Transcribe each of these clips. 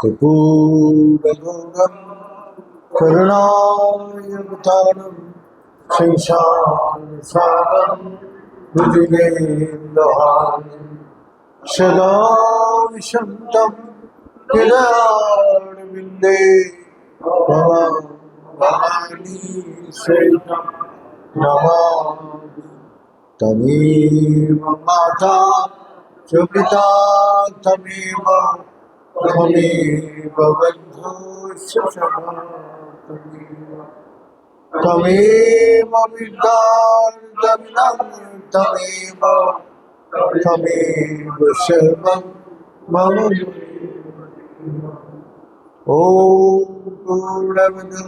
कर्पूरगौरं करुणावतारं संसारसारं भुजगेन्द्रहारं सदा विशन्तं हृदयारविन्दे भवानी सहितं नमामि। तमेव माता च पिता तमेव त्वमेव बन्धुश्च सखा त्वमेव विद्यार्थमिदं त्वमेव सर्वं मम। ॐ पूर्णमदः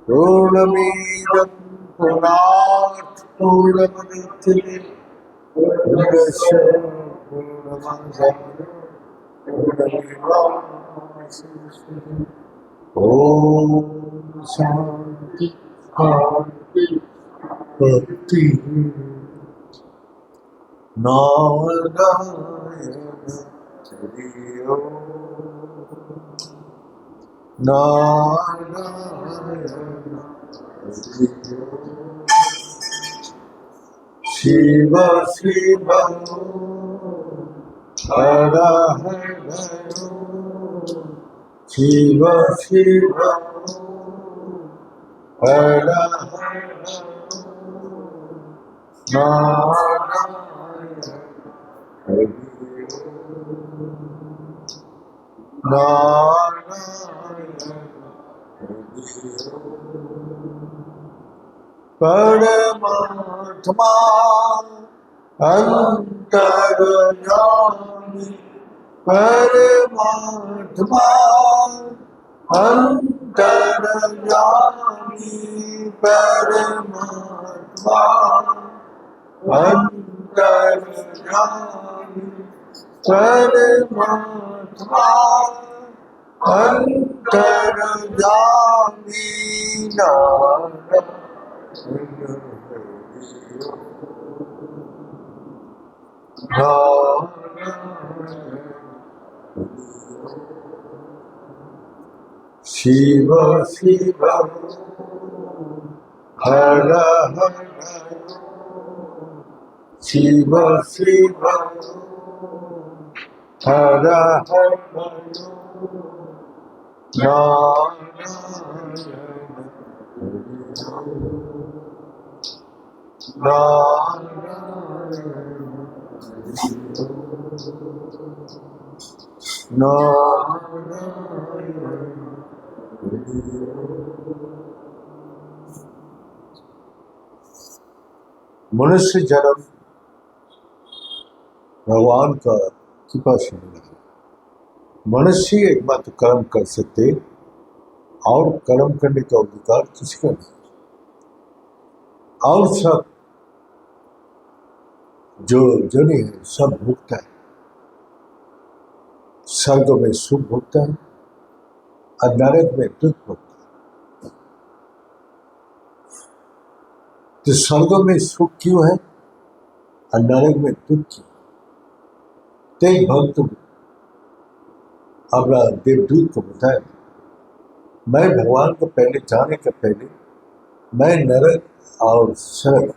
पूर्णमिदं पूर्णात् पूर्णमुदच्यते पूर्णस्य पूर्णमादाय पूर्णमेवावशिष्यते। ॐ शान्ति शान्ति भक्ति नारायण हरि ओम नारायण हरि ओम। शिव शिव हर हर शिव शिव हर हर नारायण हरि ओम नारायण हरि ओम। परमात्मा अंतर्यामी परमात्मा अंतर्यामी परमात्मा अंतर्यामी परमात्मा अंतर्यामी शिव शिव हर हर शिव शिव हर हर मनुष्य जन्म भगवान का कृपा से मिला है। मनुष्य एकमात्र कर्म कर सकते और कर्म करने का अधिकार किसका नहीं। और सब जो जने है सब भोगता है। स्वर्ग में सुख भोगता है और नरक में दुख भोगता है। तो स्वर्ग में सुख क्यों है और नरक में दुख क्यों? तेज भक्त अपना देवदूत को बताया, मैं भगवान को पहले जाने के पहले मैं नरक और स्वर्ग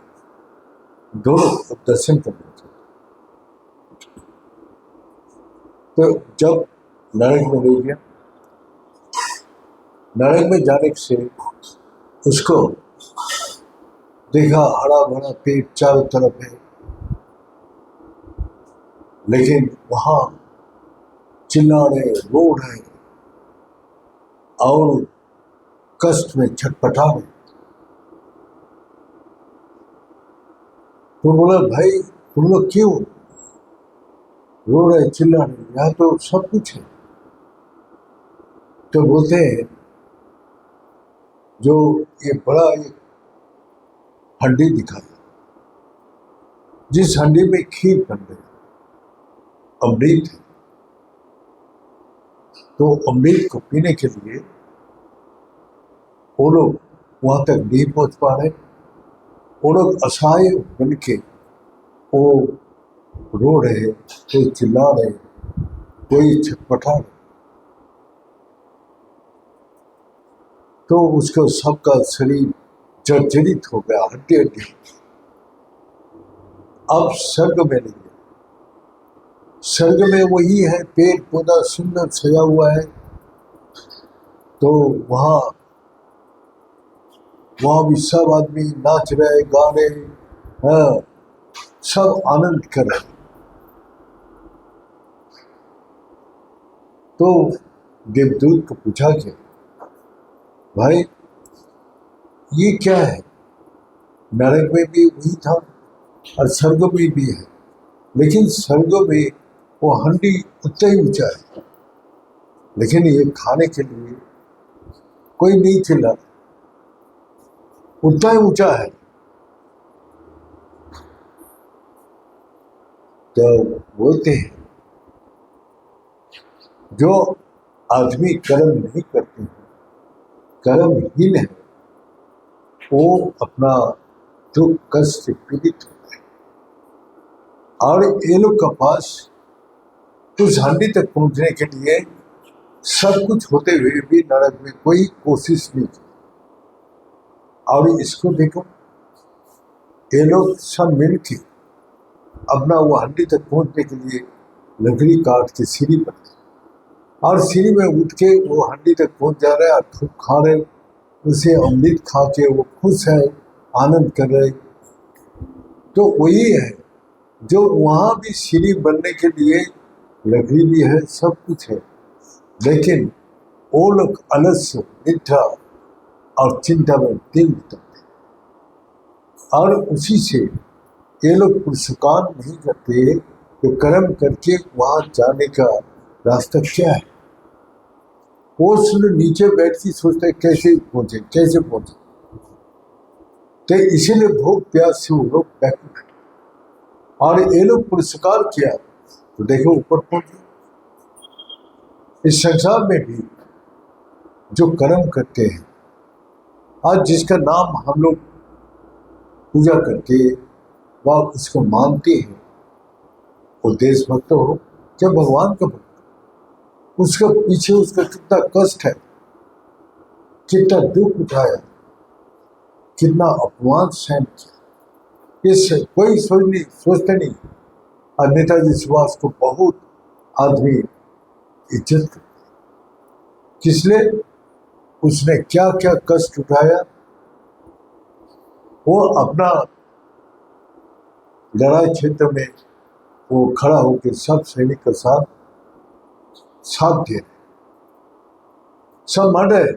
दोनों को दर्शन करना चाहता। तो जब नरक में ले गया, नरक में जाने से उसको देखा हरा भरा पेट चारों तरफ है, लेकिन वहां चिल्ला रहे रो रहे और कष्ट में छटपटा रहे। तो बोला, भाई तुम लोग क्यों रो रहे चिल्ला रहे, यहाँ तो सब कुछ है। तो बोलते हैं जो ये बड़ा एक हंडी दिखाया, जिस हंडी में खीर बन रही, अमृत है। तो अमृत को पीने के लिए वो लोग वहां तक नहीं पहुंच पा रहे। वो लोग असहाय बन के वो रो रहे, कोई चिल्ला रहे, कोई छटपटा रहे। तो उसको सबका शरीर जर्जरित हो गया, हड्डी हड्डी। अब स्वर्ग में नहीं है, स्वर्ग में वही है, पेड़ पौधा सुंदर सजा हुआ है। तो वहाँ भी सब आदमी नाच रहे, गा रहे, हाँ, सब आनंद कर रहे। तो देवदूत को पूछा गया, भाई ये क्या है? नरक में भी वही था और स्वर्ग में भी है, लेकिन स्वर्ग में वो हंडी उतना ही ऊंचा है, लेकिन ये खाने के लिए कोई नहीं चिल्ला, उतना ही ऊंचा है। तो बोलते हैं जो आदमी कर्म नहीं करते हैं, कर्महीन है, वो अपना दुख कष्ट से पीड़ित होता है। और ये लोग के पास उस हंडी तक पहुंचने के लिए सब कुछ होते हुए भी नरक में कोई कोशिश नहीं की। और इसको देखो, ये लोग सब मिलके अपना वो हंडी तक पहुंचने के लिए लकड़ी काट के सीढ़ी पर, और सीढ़ी में उठ के वो हंडी तक पहुंच जा रहे हैं और खूब खा रहे, उसे अमृत खा के वो खुश है, आनंद कर रहे। तो वही है जो वहाँ भी सीढ़ी बनने के लिए लकड़ी भी है, सब कुछ है, लेकिन वो लोग अलस्य, निद्रा और चिंता में दिन बिताते, और उसी से ये लोग पुरुषकार नहीं करते कि कर्म करके वहाँ जाने का रास्ता क्या है। वो सुन नीचे बैठ के सोचते कैसे पहुंचे, कैसे पहुंचे। तो इसीलिए भूख प्यास से वो लोग बैठे, और ये लोग पुरस्कार किया तो देखो ऊपर पहुंचे। इस संसार में भी जो कर्म करते हैं, आज जिसका नाम हम लोग पूजा करके व उसको मानते हैं, वो देशभक्त हो क्या भगवान का भक्त, उसका पीछे उसका कितना कष्ट है, कितना दुख उठाया, कितना अपमान सहन किया, इससे कोई सोचते नहीं। और नेताजी सुभाष को बहुत आदमी इज्जत करते, किसलिए? उसने क्या क्या कष्ट उठाया। वो अपना लड़ाई क्षेत्र में वो खड़ा होकर सब सैनिक के साथ दे रहे, सब मर रहे।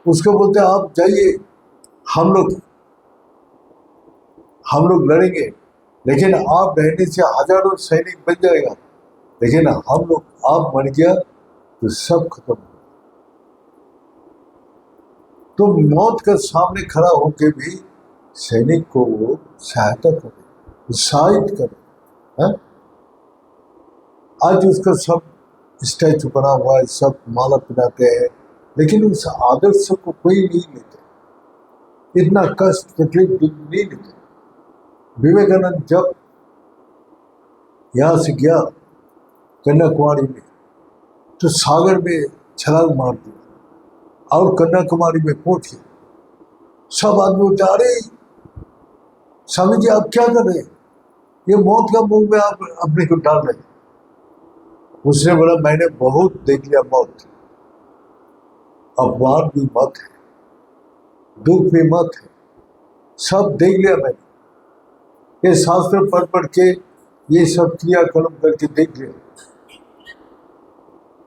उसको बोलते आप जाइए, हम लोग लड़ेंगे, लेकिन आप रहने से हजारों सैनिक बन जाएगा, लेकिन हम लोग, आप मर गया तो सब खत्म हो। तो मौत के सामने खड़ा होकर भी सैनिक को वो सहायता करे, उत्साहित करे। आज उसका सब स्टैचू बना हुआ है, सब माला पहनाते हैं, लेकिन उस आदर्श को कोई नहीं लेते, इतना कष्ट तकलीफ नहीं लेते। विवेकानंद जब यहाँ से गया कन्याकुमारी में, तो सागर में छलांग मार दी और कन्याकुमारी में पहुंच गए। सब आदमी उठा रहे, स्वामी जी आप क्या कर रहे हैं, ये मौत का मुंह में आप अपने को डाल रहे हैं। उसने बोला मैंने बहुत देख लिया मौत, अपमान भी मत है, दुख भी मत है, सब देख लिया मैंने। ये शास्त्र पढ़ के ये सब क्रियाकर्म करके देख लिया,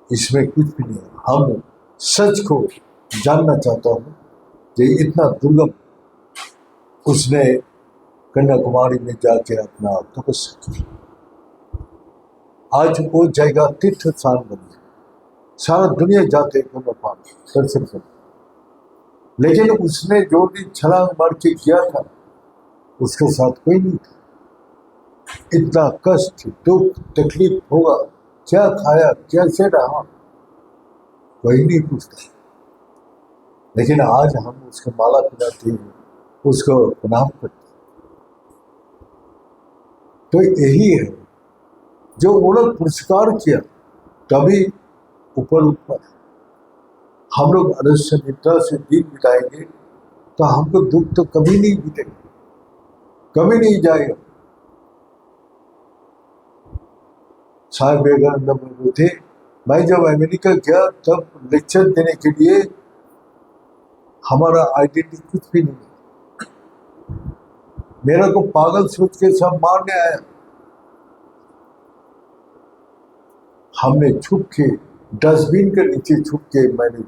इसमें कुछ भी नहीं है। हम सच को जानना चाहता हूँ कि इतना दुर्गम उसने कन्याकुमारी में जाके अपना तपस्या की। आज वो जगह तीर्थ स्थान बन गई, सारा दुनिया जाते दर्शन कर, लेकिन उसने जो भी छलांग मार के किया था उसके साथ कोई नहीं था। इतना कष्ट दुख तकलीफ होगा, क्या खाया कैसे रहा, कोई नहीं पूछता। लेकिन आज हम उसको माला पिलाते हैं, उसको प्रणाम करते हैं। तो यही है जो वो लोग पुरस्कार किया, तभी ऊपर ऊपर हम लोग अवश्य निद्रा से दिन बिताएंगे तो हमको दुख तो कभी नहीं बीतेगा, कभी नहीं जाएगा। स्वामी विवेकानंद बोलते थे, मैं जब अमेरिका गया तब लेक्चर देने के लिए हमारा आइडेंटिटी कुछ भी नहीं, मेरा को पागल सोच के सब मारने आया। हमने छुप के डस्टबिन के नीचे छुप के मैंने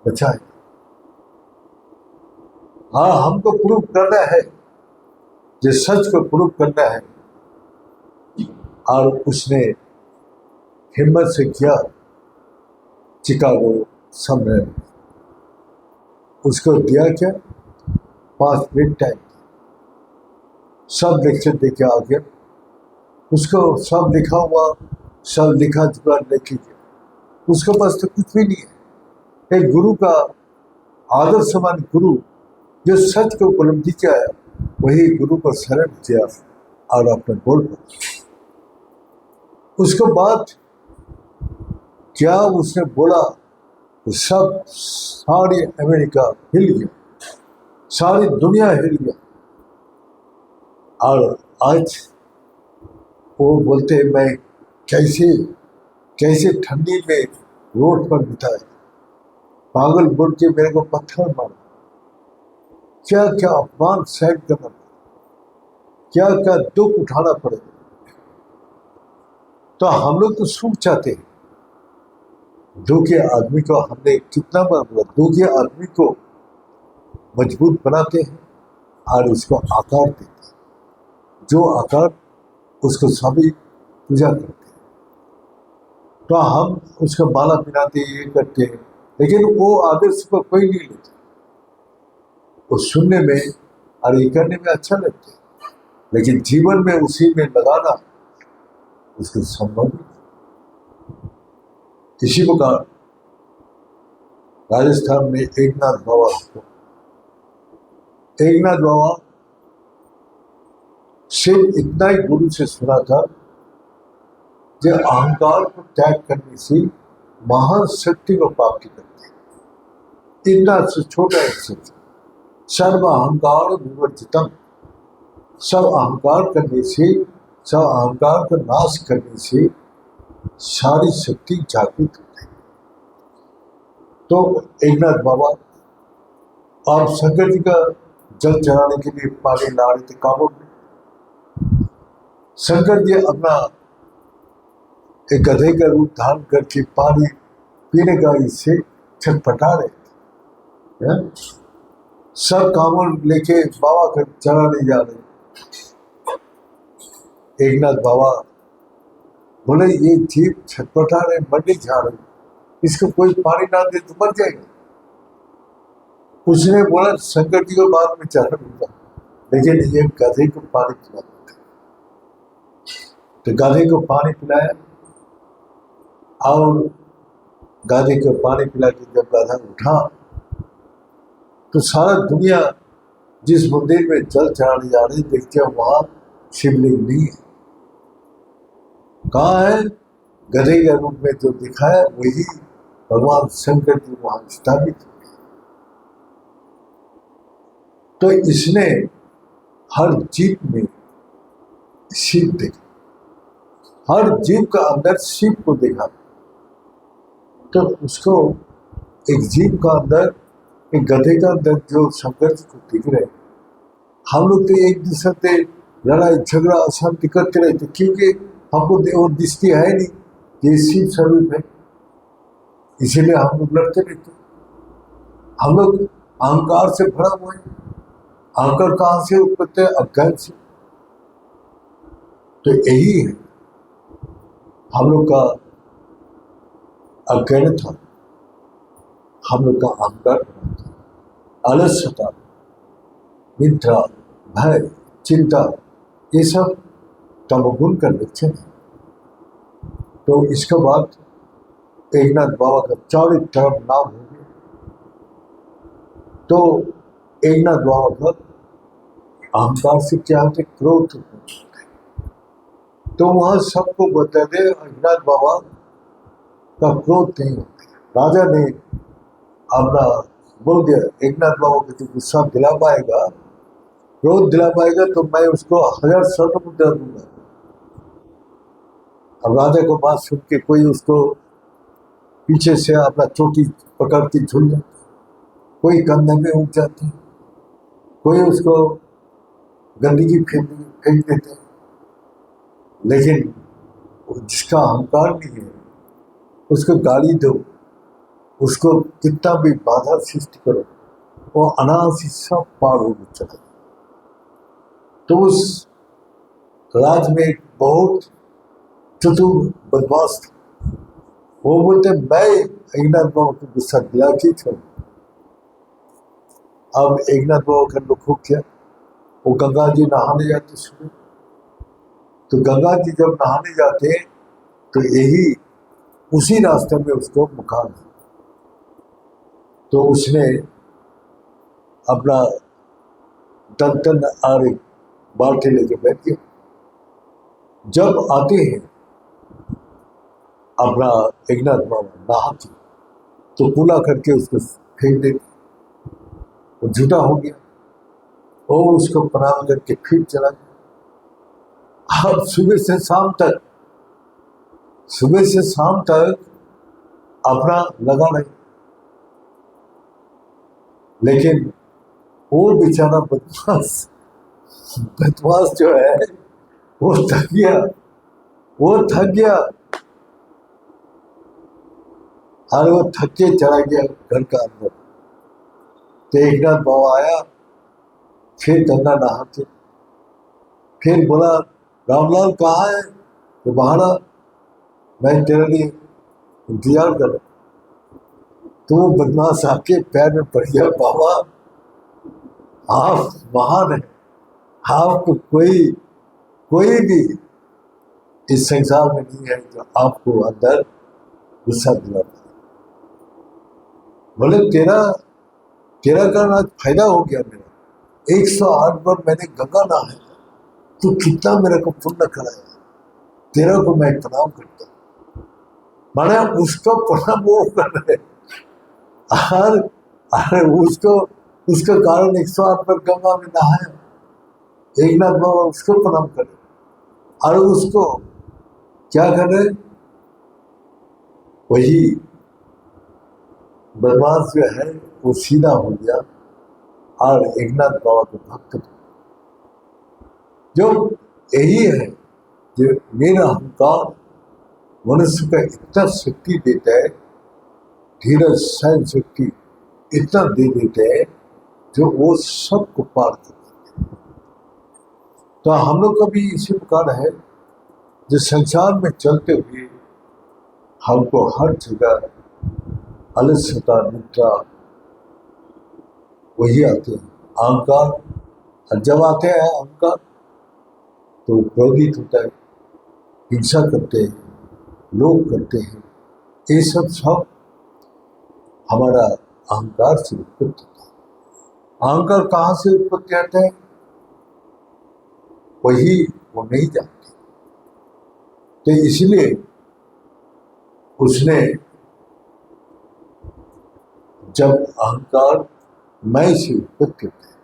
बचाया। हाँ, हमको प्रूव करना है, जो सच को प्रूव करना है। और उसने हिम्मत से किया। चिकागो सम्मेलन उसको दिया क्या 5 मिनट टाइम, सब लेक्चर दे के आ गया। उसको सब लिखा हुआ, सब लिखा चुका लेके गया। उसके पास तो कुछ भी नहीं है। एक गुरु का आदर्शवान गुरु जो सच को उपलब्धि किया है, वही गुरु को शरण किया और अपने बोल पर। उसके बाद क्या उसने बोला तो सब सारी अमेरिका हिल गया, सारी दुनिया हिल गया। और आज वो बोलते मैं कैसे कैसे ठंडी में रोड पर बिताए, पागल बोल के मेरे को पत्थर मारा, क्या क्या अपमान सहन करना पड़ा, क्या क्या दुख उठाना पड़ेगा। तो हम लोग तो सुख चाहते हैं। दुखी आदमी को हमने कितना बार बोला, दुखी आदमी को मजबूत बनाते हैं और उसको आकार देते हैं। जो आकार उसको सभी पूजा करते हैं। तो हम उसको माला पिनाते ये करते हैं, लेकिन वो आदर्श को कोई नहीं लेता। वो सुनने में और ये करने में अच्छा लगता है, लेकिन जीवन में उसी में लगाना उसको संभव नहीं। इसी प्रकार राजस्थान में एकनाथ बाबा सिर्फ इतना ही गुरु से सुना था, जो अहंकार को त्याग करने से महान शक्ति को प्राप्ति करते हैं। इतना से छोटा एक शब्द, सर्व अहंकार विवर्जितम, सब अहंकार करने से, सब अहंकार को नाश करने से सारी शक्ति जागृत होती है। तो एकनाथ बाबा और शंकर जी का जल चढ़ाने के लिए पानी ला रहे थे काबुल में। शंकर जी अपना एक गधे का रूप धारण करके पानी पीने का इससे छटपटा रहे थे। सब कामल लेके बाबा का चढ़ाने जा रहे। एकनाथ बाबा बोले ये जीव छटपटा रहे, मरने जा रहे, इसको कोई पानी ना दे तो मर जाएगा। उसने बोला शंकर जी को बाद में चढ़ा दूंगा, लेकिन ये गधे को पानी पिला देता। तो गधे को पानी पिलाया और गधे को पानी पिला के जब गधा उठा तो सारा दुनिया जिस मंदिर में जल चढ़ाने जा रही देखते हैं वहां शिवलिंग नहीं है। कहाँ है? गधे के रूप में जो दिखाया वही भगवान शंकर जी वहां स्थापित हुए। तो इसने हर जीव में शिव देखा, हर जीव का अंदर शिव को देखा। तो उसको एक जीव का अंदर, एक गधे का अंदर जो शंकर जी को दिख रहे, हम लोग तो एक दूसरे से लड़ाई झगड़ा अशांति करते रहते, क्योंकि हमको वो दिखती है नहीं, ये शिव स्वरूप है, इसीलिए हम लोग लड़ते रहते। हम लोग अहंकार से भरा हुआ है। अहंकार कहाँ से उत्पत्ति है? अज्ञान से। तो यही है हम लोग का अज्ञान था, हम लोग का अहंकार था, अलसता, निद्रा, भय, चिंता, ये सब तमोगुण का लक्षण है। तो इसके बाद एकनाथ बाबा का चारों तरफ नाम हो गया। तो एकनाथ बाबा का अहंकार से क्या होते? क्रोध होते। तो वहां सबको बता दे एकनाथ बाबा का क्रोध नहीं होता। राजा ने अपना बोल दिया, एकनाथ बाबा को गुस्सा दिला पाएगा, क्रोध दिला पाएगा तो मैं उसको 1000 स्वर्ण मुद्रा दूंगा। अब राजा को बात सुन के कोई उसको पीछे से अपना चोटी पकड़ के झूल जाता, कोई कंधे में उठ जाती, कोई उसको गंदगी फेंक देते। लेकिन जिसका अहंकार नहीं है उसको गाली दो, उसको कितना भी बाधा सृष्टि करो, वो अनायास ही सब पार हो चला। तो उस राज में एक बहुत चतुर बदमाश था, वो बोलते मैं एकनाथ बाबा को गुस्सा दिला के छोड़। अब एकनाथ बाबा का दुख हो गया, वो गंगा जी नहाने जाते सुबह, तो गंगा जी जब नहाने जाते तो यही उसी रास्ते में उसको मकान है, तो उसने अपना टन और बाल्टी लेके बैठ गया। जब आते हैं अपना एकनाथ बाबा नहा के तो कूला करके उसको फेंक देते, वो झूठा हो गया, वो उसको प्रणाम करके फिर चला गया। अब सुबह से शाम तक अपना लगा नहीं, लेकिन वो बेचारा बदमाश जो है वो थक गया और वो थक के चला गया घर का अंदर। तो एकनाथ बाबा आया, फिर गंगा नहाते, फिर बोला रामलाल कहाँ है, तो बाहर आ, मैं तेरे लिए इंतजार कर। तो वो बदमाश आके पैर में पड़ गया, बाबा आप महान है, आपको कोई भी इस संसार में नहीं है जो आपको अंदर गुस्सा दिलाता है। बोले तेरा कारण आज फायदा हो गया मेरा, 108 बार मैंने गंगा नहाया, तो कितना मेरे को पुण्य कराया, तेरा को मैं प्रणाम करता हूँ। माने उसको प्रणाम वो कर रहे और उसका कारण 108 बार गंगा में नहाया, एकनाथ बाबा उसको प्रणाम करे और उसको क्या करे, वही बदमाश जो है वो सीधा हो गया और एकनाथ बाबा के भक्त थे। जो यही है जो मेरा अहंकार मनुष्य का इतना शक्ति देता है, धीरज सहन शक्ति इतना दे देते हैं जो वो सबको पार कर देते हैं। तो हम लोग का भी इसी प्रकार है, जो संसार में चलते हुए हमको हर जगह अलस्यता निद्रा वही आते हैं, अहंकार। और जब आते हैं अहंकार तो क्रोधित होता है, हिंसा करते हैं, लोग करते हैं, ये सब हमारा अहंकार से उत्पत्ति होता है। अहंकार कहाँ से उत्पत्ति आता है वही वो नहीं जानते, तो इसलिए उसने जब अहंकार मैं से उत्पत्ति होता है,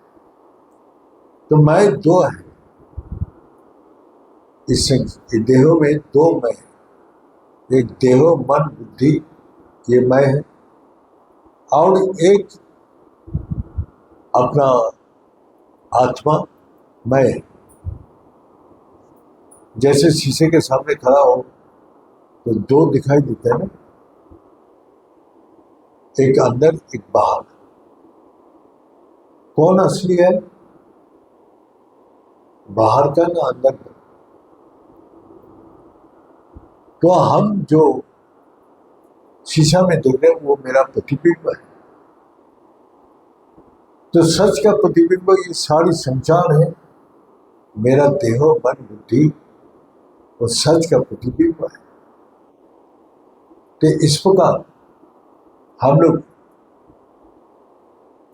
तो मैं दो है, इस देहों में दो मैं, एक देहो मन बुद्धि ये मैं है, और एक अपना आत्मा मैं है। जैसे शीशे के सामने खड़ा हो तो दो दिखाई देते हैं ना, एक अंदर एक बाहर। कौन असली है, बाहर का ना अंदर का। तो हम जो शीशा में देख रहे हैं वो मेरा प्रतिबिंब है, तो सच का प्रतिबिंब ये सारी संसार है, मेरा देहो मन बुद्धि वो सच का प्रतिबिंब है। तो इस प्रकार हम लोग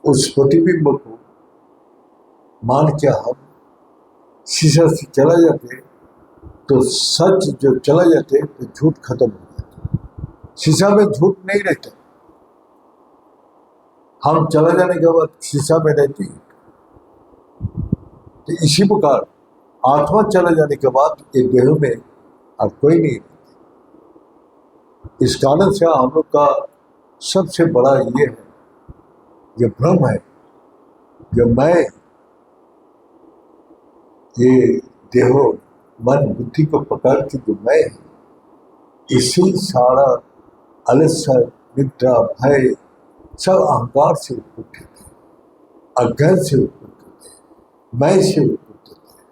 उस प्रतिबिंब को मान के हम शीशा से चला जाते तो सच जो चला जाते तो झूठ खत्म हो जाता। शीशा में झूठ नहीं रहता, हम चले जाने के बाद शीशा में रहती है। तो इसी प्रकार आत्मा चले जाने के बाद ये देह में और कोई नहीं। इस कारण से हम लोग का सबसे बड़ा ये है, जो भ्रम है, जो मैं, ये देहो मन बुद्धि को पकड़ के जो मैं है, इसी सारा आलस्य निद्रा भय सब अहंकार से उत्पन्न होते हैं, अज्ञान से उत्पन्न होते हैं, मैं से उत्पन्न होते हैं।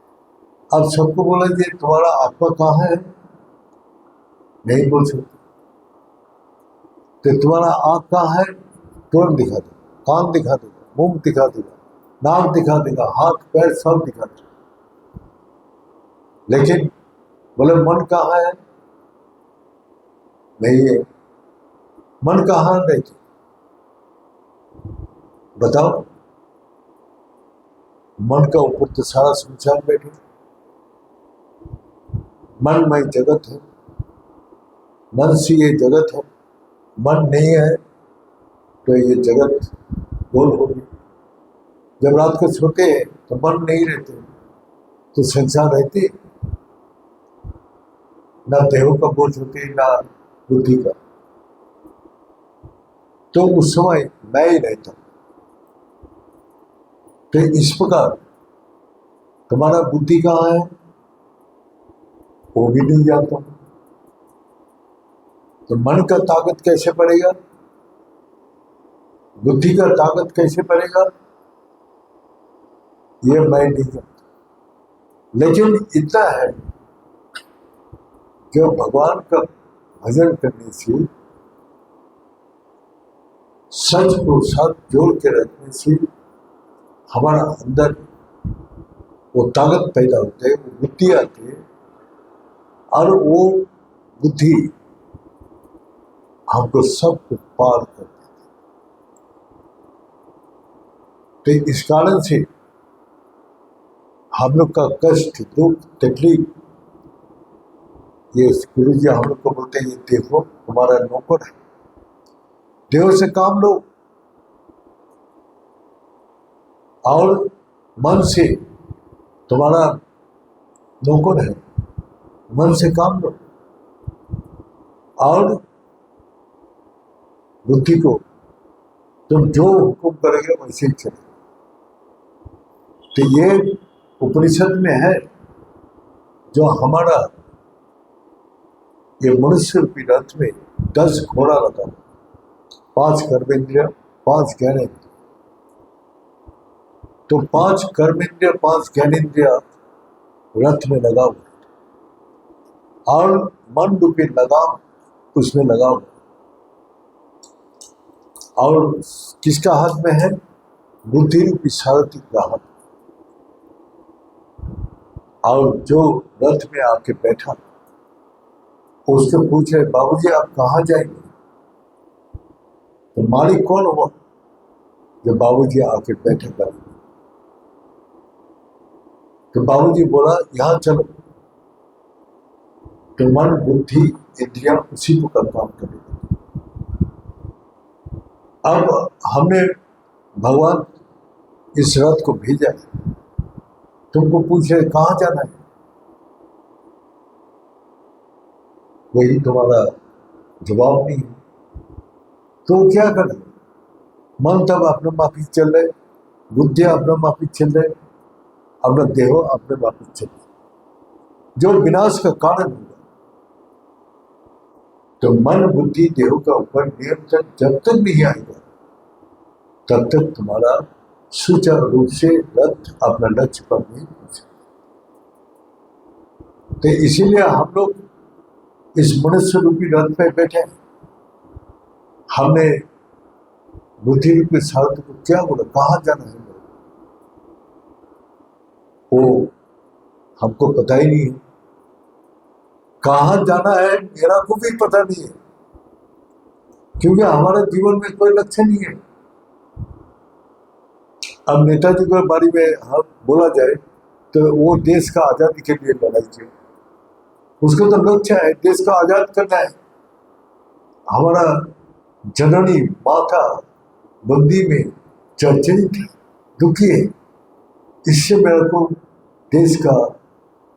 अब सबको बोला जी तुम्हारा आत्मा कहाँ है, नहीं बोल सकते। तो तुम्हारा आँख कहाँ है, तुरंत दिखा देगा, कान दिखा देगा, मुंह दिखा देगा, नाक दिखा देगा, हाथ पैर सब दिखा देगा। लेकिन बोले मन कहाँ है, नहीं है। मन कहाँ रहती, बताओ। मन का ऊपर तो सारा संसार बैठे। मनमय जगत है, मन से ये जगत है। मन नहीं है तो ये जगत गोल होगी। जब रात को सोते हैं तो मन नहीं रहते, तो संसार रहते ना, देहों का बोझ होते ना बुद्धि का। तो उस समय मैं ही रहता। तो इस प्रकार तुम्हारा बुद्धि कहाँ है, वो भी नहीं जानता। तो मन का ताकत कैसे पड़ेगा, बुद्धि का ताकत कैसे पड़ेगा, ये मैं नहीं जानता। लेकिन इतना है, जो भगवान का भजन करने से, सच को साथ जोड़ के रखने से हमारा अंदर वो ताकत पैदा होते है, वो बुद्धि आती है, और वो बुद्धि हमको सब कुछ पार कर देती। तो इस कारण से हम लोग का कष्ट, दुख, तकलीफ, ये गुरु जी हम लोग को बोलते हैं, ये देखो तुम्हारा नौकर है, देव से काम लो। और मन से तुम्हारा नौकर है, मन से काम लो। और बुद्धि को तुम जो हुक्म करोगे वैसे ही चले। तो ये उपनिषद में है, जो हमारा ये मनुष्य रूपी रथ में 10 घोड़ा लगा, 5 कर्मेंद्रिय, 5 ज्ञानेंद्रिय। तो 5 कर्मेंद्रिय, 5 ज्ञानेंद्रिय रथ में लगा हुआ, और मन रूपी लगाम उसमें लगा हुआ। और किसका हाथ में है, बुद्धि रूपी सारथी का हाथ। और जो रथ में आके बैठा, उससे पूछे बाबूजी आप कहाँ जाएंगे, तो मालिक कौन हुआ, जब बाबूजी आके बैठे कर। तो बाबूजी बोला यहाँ चलो। तो मन बुद्धि इंद्रियां उसी को काम करेगी। अब हमने भगवान इस रथ को भेजा है, तुमको पूछे कहाँ जाना है, वही तुम्हारा जवाब नहीं है। तो क्या करें, मन तब अपने माफिक चल रहे, बुद्धि अपने माफिक चल रहे, अपना देह अपने माफिक चल रहे, जो विनाश का कारण होगा। तो मन बुद्धि देह का ऊपर नियंत्रण जब तक नहीं आएगा, तब तक तुम्हारा सुचारू रूप से रथ अपना लक्ष्य पर नहीं पहुंच सकता। तो इसीलिए हम लोग इस मनुष्य रूपी रथ पे बैठे। हमने बुद्धि रूपी सारथी को क्या बोला, कहाँ जाना है, वो हमको पता ही नहीं है। कहाँ जाना है मेरा को भी पता नहीं है, क्योंकि हमारे जीवन में कोई लक्ष्य नहीं है। अब नेताजी के बारे में हम बोला जाए तो वो देश का आजादी के लिए लड़ाई किया, उसको तो लक्ष्य है देश का आजाद करना है। हमारा जननी माता बंदी में चर्चित है, दुखी है, इससे मेरे को देश का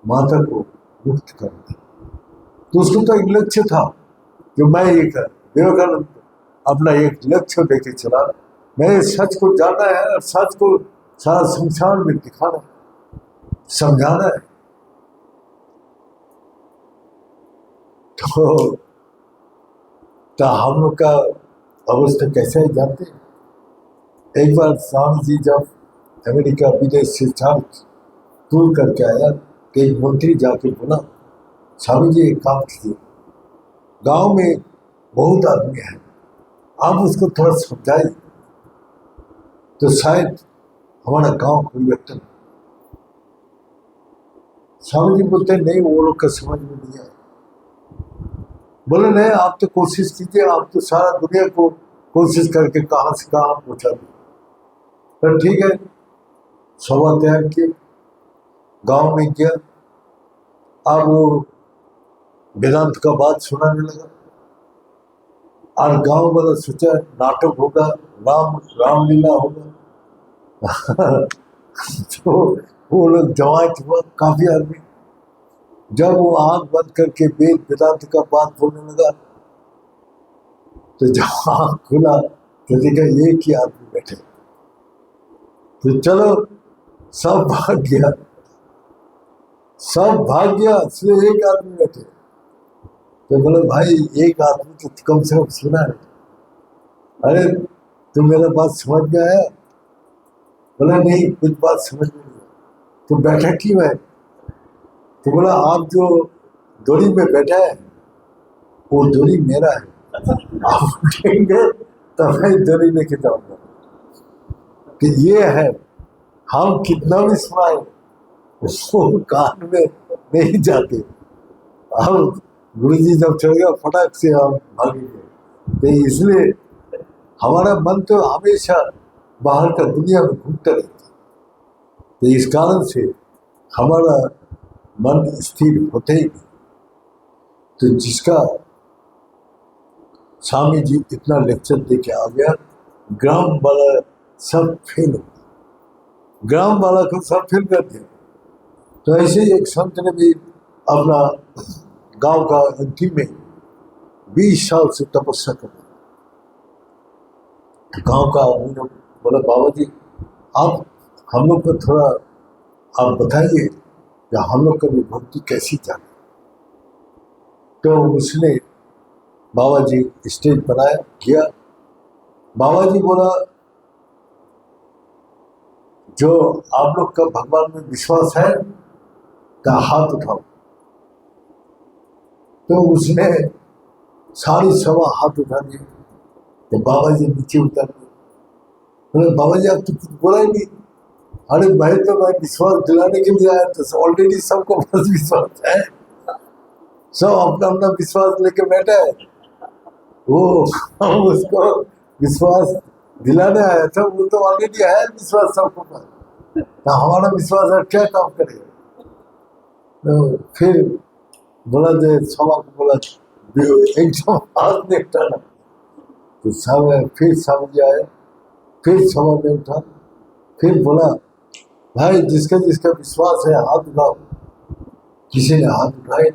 माता को मुक्त करना। तो उसको तो एक लक्ष्य था जो मैं ये कर, विवेकानंद अपना एक लक्ष्य लेके चला, मैं सच को जानना है और सच को सारा संसार में दिखाना है, समझाना है। तो हम लोग का अवस्था कैसे है जानते हैं? एक बार स्वामी जी जब अमेरिका विदेश से टूर करके आया तो एक मंत्री जाके बोला, स्वामी जी एक काम कीजिए, गांव में बहुत आदमी है, आप उसको थोड़ा समझाइए तो शायद हमारा गांव परिवर्तन। स्वामी जी बोलते नहीं, वो लोग का समझ में नहीं आया। बोले नहीं, आप तो कोशिश कीजिए, आप तो सारा दुनिया को कोशिश करके कहां से कहां पहुंचा दिए। पर ठीक है, सभा तैयार किए, गांव में गया, अब वो वेदांत का बात सुनाने लगा और गांव वाला सोचा नाटक होगा, रामलीला होगा। तो वो लोग जमात हुआ काफी आदमी। जब वो आंख बंद करके वेद वेदांत का बात बोलने लगा तो जब आंख खुला तो देखा एक ही आदमी बैठे। तो चलो सब भाग गया, सब भाग गया, सिर्फ एक आदमी बैठे। तो बोले भाई एक आदमी तो कम से कम सुना है। अरे तुम मेरा बात समझ में आया? बोला नहीं, कुछ बात समझ में नहीं। तो बैठा क्यों है? तो बोला आप जो डोरी में बैठा है वो डोरी मेरा है, आप उठेंगे तो मैं डोरी लेके जाऊंगा। कि ये है, हम कितना भी सुनाए वो कान में नहीं जाते। अब गुरु जी जब चढ़ गया फटाक से हम भागेंगे। तो इसलिए हमारा मन तो हमेशा बाहर का दुनिया में घूमता रहता है। तो इस कारण से हमारा मन स्थिर होते ही नहीं। तो जिसका स्वामी जी इतना लेक्चर दे के आ गया, ग्राम वाला सब फेल हो गया, ग्राम वाला को सब फेल कर दिया। तो ऐसे ही एक संत ने भी अपना गांव का अंतिम में 20 साल से तपस्या कर रहा। गांव का आदमी ने बोला बाबा जी आप हम लोग को थोड़ा आप बताइए कि हम लोग कभी भक्ति कैसी जाने। तो उसने बाबा जी स्टेज बनाया किया। बाबा जी बोला जो आप लोग का भगवान में विश्वास है का हाथ उठाओ। तो उसने सारी सभा हाथ उठा दिए। तो बाबा जी नीचे उतर गए। बोले बाबा जी आप तो कुछ बोला ही नहीं। अरे भाई तो मैं विश्वास दिलाने के लिए आया था, ऑलरेडी सबको बस विश्वास है, सब अपना अपना विश्वास लेके बैठा है। वो हम उसको विश्वास दिलाने आया था, वो तो ऑलरेडी है विश्वास सबको पर, तो हमारा विश्वास है क्या काम करेगा। तो फिर बोला जो सभा को बोला एकदम हाथ नहीं उठाना। तो सब फिर समझ आए, फिर सभा में उठा, फिर बोला भाई जिसका जिसका विश्वास है हाथ उठाओ। किसी ने हाथ उठाए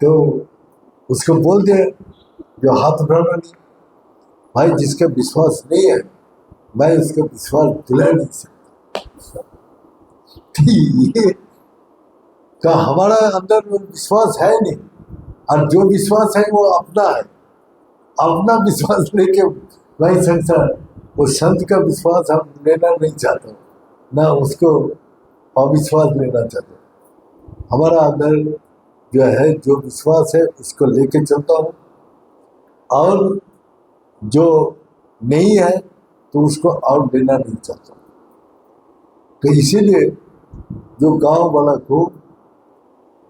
तो उसको बोल दे जो हाथ उठाना नहीं। भाई जिसका विश्वास नहीं है मैं उसका विश्वास दिला नहीं सकता। ये का हमारा अंदर विश्वास है नहीं, और जो विश्वास है वो अपना है। अपना विश्वास लेके भाई संसार, वो संत का विश्वास हम लेना नहीं चाहते, ना उसको अविश्वास लेना चाहते। हमारा अंदर जो है जो विश्वास है उसको लेके चलता हूँ, और जो नहीं है तो उसको और लेना नहीं चाहता। तो इसीलिए जो गांव वाला को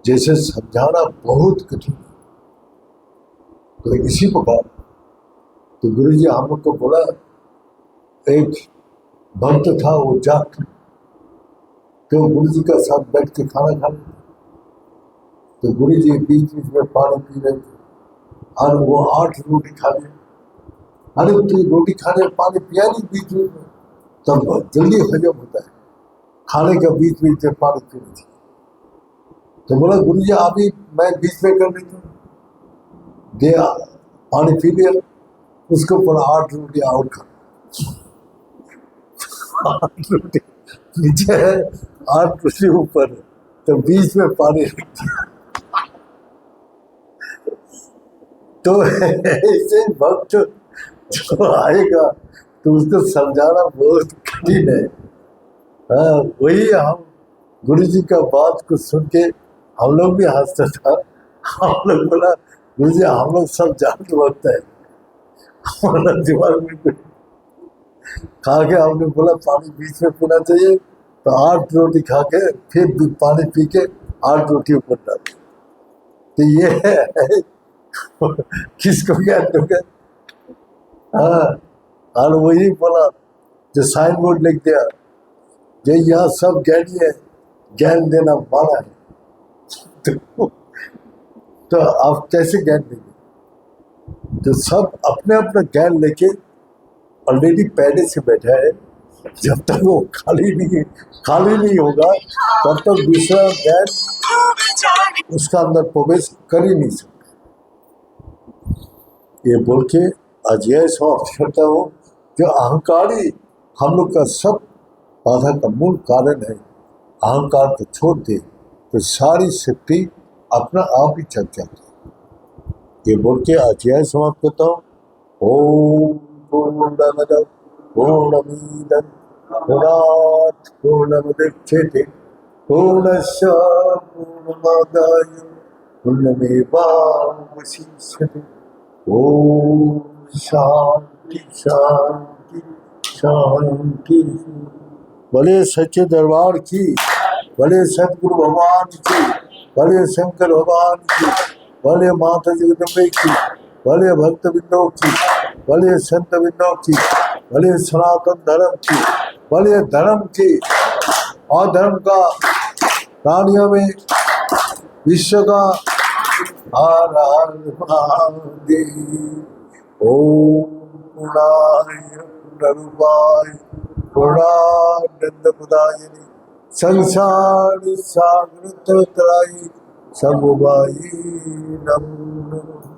जैसे समझाना बहुत कठिन है। तो इसी प्रकार तो गुरु जी हम लोग को बोला, एक भक्त था वो जाट, तो गुरु जी का साथ बैठ के खाना खा रहे थे। तो गुरु जी बीच बीच में पानी पी रहे थे और वो 8 रोटी खा लिए। अरे तू रोटी खाने में पानी पिया नहीं बीच में, तब बहुत जल्दी हजम होता है, खाने का बीच बीच में पानी पीना चाहिए। तो बोला गुरु जी आप ही, मैं बीच में कर लेता हूँ। दिया, पानी पी लिया, उसके ऊपर 8 रोटी और खा। 8 रोटी नीचे है, 8 रोटी ऊपर है, तो बीच में पानी रख दिया। तो ऐसे भक्त जो आएगा तो उसको समझाना बहुत कठिन है। हाँ, वही हम गुरु जी का बात को सुन के हम लोग भी हंसता था। हम लोग बोला गुरु जी हम लोग सब जानते वक्त है, हमारा दिमाग में कुछ खा के हमने बोला पानी बीच में पीना चाहिए, तो 8 रोटी खा के फिर भी पानी पी के 8 रोटी ऊपर डाल। तो ये है किसको ज्ञान दोगे? हाँ, और वही बोला जो साइन बोर्ड लिख दिया, जो यहाँ सब ज्ञानी है, ज्ञान देना माना है। तो आप कैसे ज्ञान देंगे? तो सब अपने अपना ज्ञान लेके ऑलरेडी पहले से बैठा है, जब तक वो खाली नहीं होगा तब तक दूसरा ज्ञान उसका अंदर प्रवेश कर ही नहीं सकता। ये बोल के आज यह समाप्त करता हूँ, जो अहंकारी हम लोग का सब बाधा का मूल कारण है। अहंकार को छोड़ दे तो सारी शक्ति अपना आप ही चल जाती है। ये बोल के आज यह समाप्त करता हूँ। ओम पूर्णमद पूर्णमिदं पूर्णात् पूर्णमुदच्यते पूर्णस्य पूर्णमादाय पूर्णमेवावशिष्यते। ओम शांति शांति शांति। भले सच्चे दरबार की, भले सतगुरु भगवान की, भले शंकर भगवान की, भले माता जगदम्बे की, भले भक्त बिंदों की, भले संत बिंदों की, भले सनातन धर्म की, भले धर्म की और धर्म का प्राणियों में विश्व का हर हर महादेव। ओम पूर्णाय पूर्णरूपाय पूर्णानंदप्रदायिने संसार सागर तराई समवायी नमो नमः।